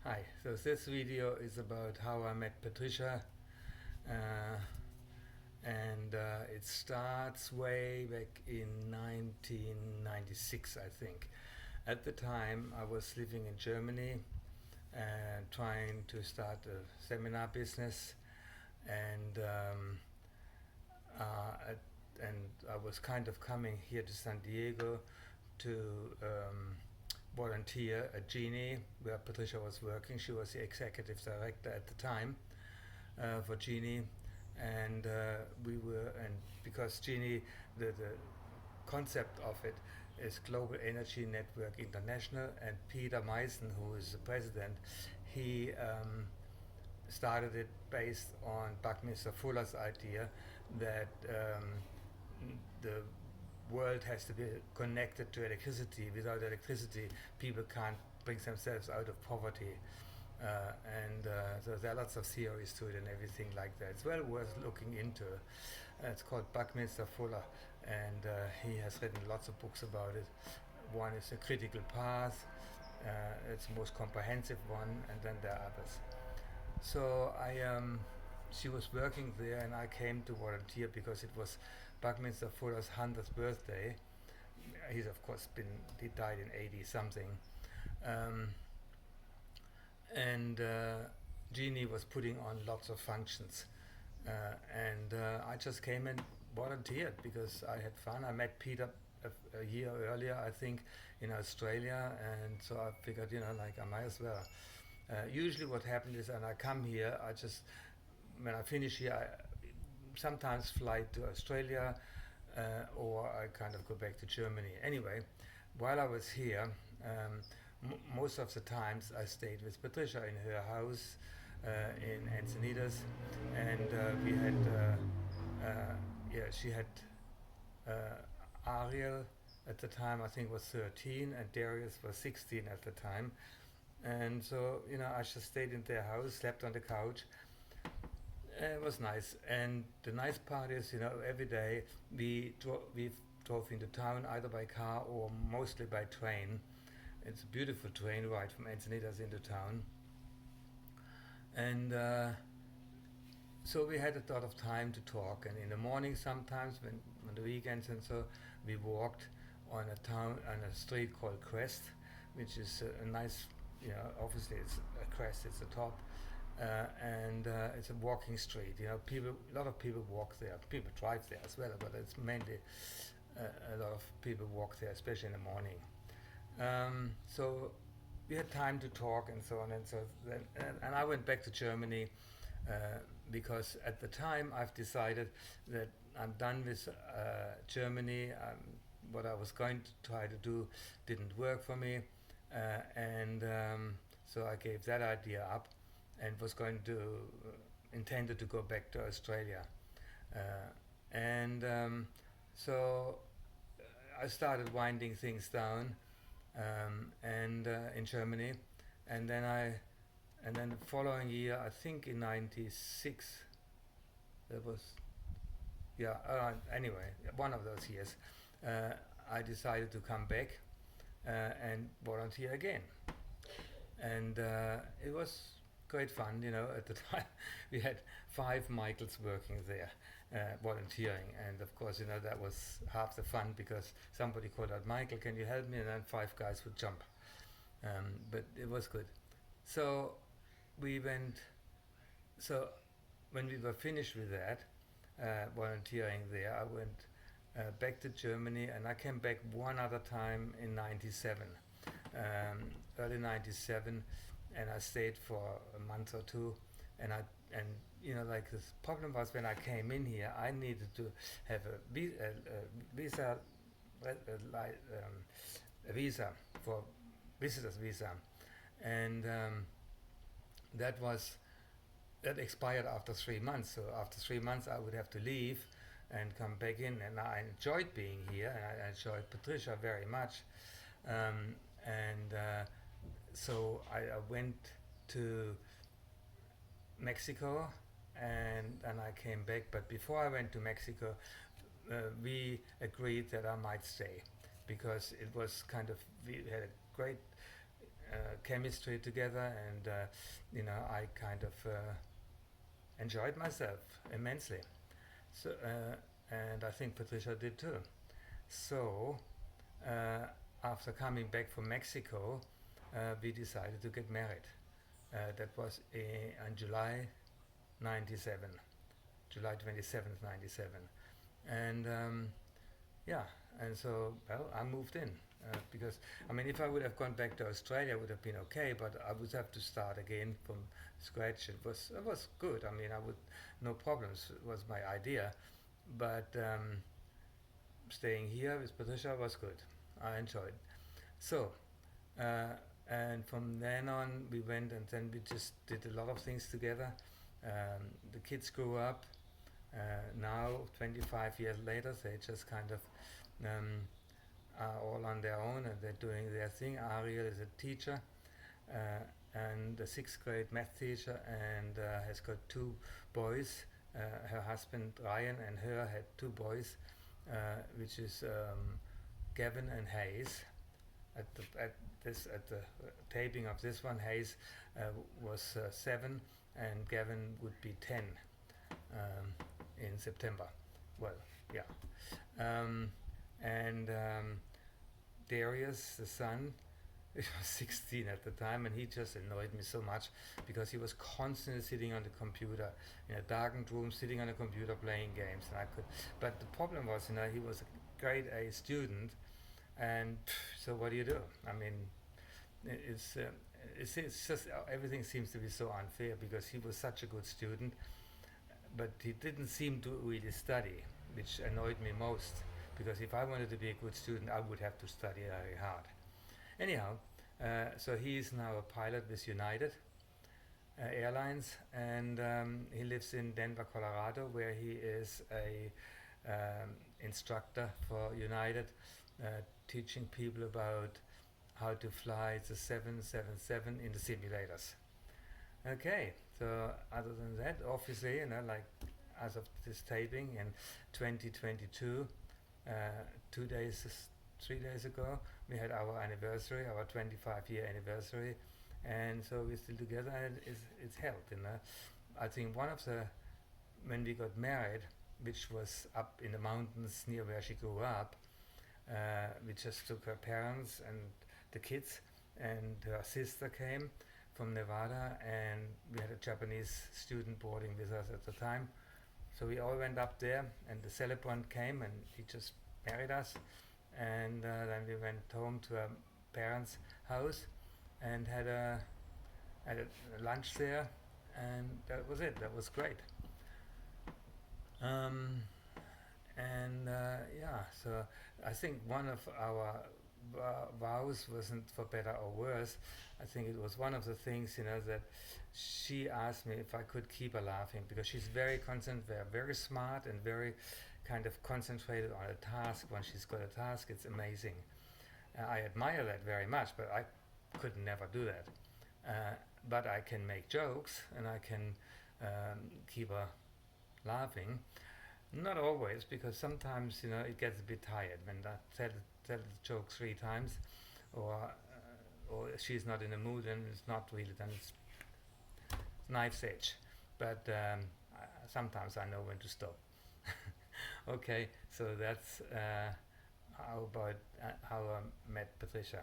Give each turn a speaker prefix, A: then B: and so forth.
A: Hi, so this video is about how I met Patricia, uh, and it starts way back in 1996, I think. At the time, I was living in Germany and trying to start a seminar business, and uh, at, and I was kind of coming here to San Diego to volunteer at Genie, where Patricia was working. She was the executive director at the time for Genie, and and because Genie, the concept of it is Global Energy Network International, and Peter Meissen, who is the president, he started it based on Buckminster Fuller's idea that the world has to be connected to electricity. Without electricity, people can't bring themselves out of poverty. So there are lots of theories to it and everything like that. It's well worth looking into. It's called Buckminster Fuller, and he has written lots of books about it. One is A Critical Path. It's the most comprehensive one, and then there are others. So she was working there, and I came to volunteer because it was Buckminster Fuller's 100th birthday. He's of course he died in 80 something, um, and Jeannie was putting on lots of functions, and I just came and volunteered because I had fun. I met Peter a year earlier, I think, in Australia, and so I figured, like I might as well. Usually, what happens is, when I come here, when I finish here, I sometimes fly to Australia, or I kind of go back to Germany. Anyway, while I was here, most of the times I stayed with Patricia in her house in Encinitas, and we had, she had Ariel at the time, I think, was 13, and Darius was 16 at the time. And so, I just stayed in their house, slept on the couch. It was nice. And the nice part is, every day we drove into town either by car or mostly by train. It's a beautiful train ride from Encinitas into town. And so we had a lot of time to talk. And in the morning, sometimes, when on the weekends and so, we walked on a street called Crest, which is a nice, obviously it's a crest, it's a top, and it's a walking street. A lot of people walk there. People drive there as well, but it's mainly a lot of people walk there, especially in the morning. So we had time to talk and so on, and so then, and I went back to Germany because at the time I've decided that I'm done with Germany. What I was going to try to do didn't work for me, and so I gave that idea up and was intended to go back to Australia. Uh, and so I started winding things down, and in Germany, and then the following year, I think in '96, that was, yeah. Anyway, one of those years, I decided to come back and volunteer again, and it was great fun. At the time, we had 5 Michaels working there, volunteering, and of course, that was half the fun because somebody called out, "Michael, can you help me?" And then 5 guys would jump. But it was good. So we went. So when we were finished with that, volunteering there, I went back to Germany, and I came back one other time in '97, early '97, and I stayed for a month or two, and like the problem was when I came in here, I needed to have visa, a visa for visitor's visa, and that was that expired after 3 months. So after 3 months, I would have to leave and come back in. And I enjoyed being here, and I enjoyed Patricia very much. And so I went to Mexico, and I came back. But before I went to Mexico, we agreed that I might stay because it was we had a great chemistry together, and I kind of enjoyed myself immensely. So, and I think Patricia did too. So, uh, after coming back from Mexico, we decided to get married. That was on July 97, July 27th, 97. And yeah, and so, well, I moved in. Because I mean, if I would have gone back to Australia, it would have been okay. But I would have to start again from scratch. It was good. I mean, I would no problems. Was my idea, but staying here with Patricia was good. I enjoyed. So, uh, and from then on, we went and then we just did a lot of things together. The kids grew up. Now, 25 years later, they just kind of um, are all on their own and they're doing their thing. Ariel is a teacher uh, and a sixth grade math teacher and has got two boys. Her husband Ryan and her had two boys, which is Gavin and Hayes. At the taping of this one, Hayes was 7 and Gavin would be 10 in September. Well, yeah. And Darius, the son, he was 16 at the time, and he just annoyed me so much because he was constantly sitting on the computer in a darkened room, sitting on a computer playing games, and I could. But the problem was, he was a grade A student, and so what do you do? I mean, it's it's just everything seems to be so unfair because he was such a good student, but he didn't seem to really study, which annoyed me most because if I wanted to be a good student, I would have to study very hard. Anyhow, so he is now a pilot with United Airlines, and he lives in Denver, Colorado, where he is a instructor for United, teaching people about how to fly the 777 in the simulators. Okay, so other than that, obviously, like as of this taping in 2022, 2 days, 3 days ago, we had our anniversary, our 25-year anniversary, and so we're still together, and it's held. I think when we got married, which was up in the mountains near where she grew up, we just took her parents and the kids, and her sister came from Nevada, and we had a Japanese student boarding with us at the time. So we all went up there, and the celebrant came, and he just married us. And then we went home to our parents' house and had a lunch there, and that was it. That was great. Um, and yeah, so I think one of our vows wasn't for better or worse. I think it was one of the things, that she asked me if I could keep her laughing because she's very concentrated, very smart, and very kind of concentrated on a task. When she's got a task, it's amazing. I admire that very much, but I could never do that. But I can make jokes and I can keep her laughing. Not always, because sometimes it gets a bit tired when I tell the joke 3 times, or she's not in the mood, and it's not really, then it's knife's edge. But sometimes I know when to stop. Okay, so that's how I met Patricia.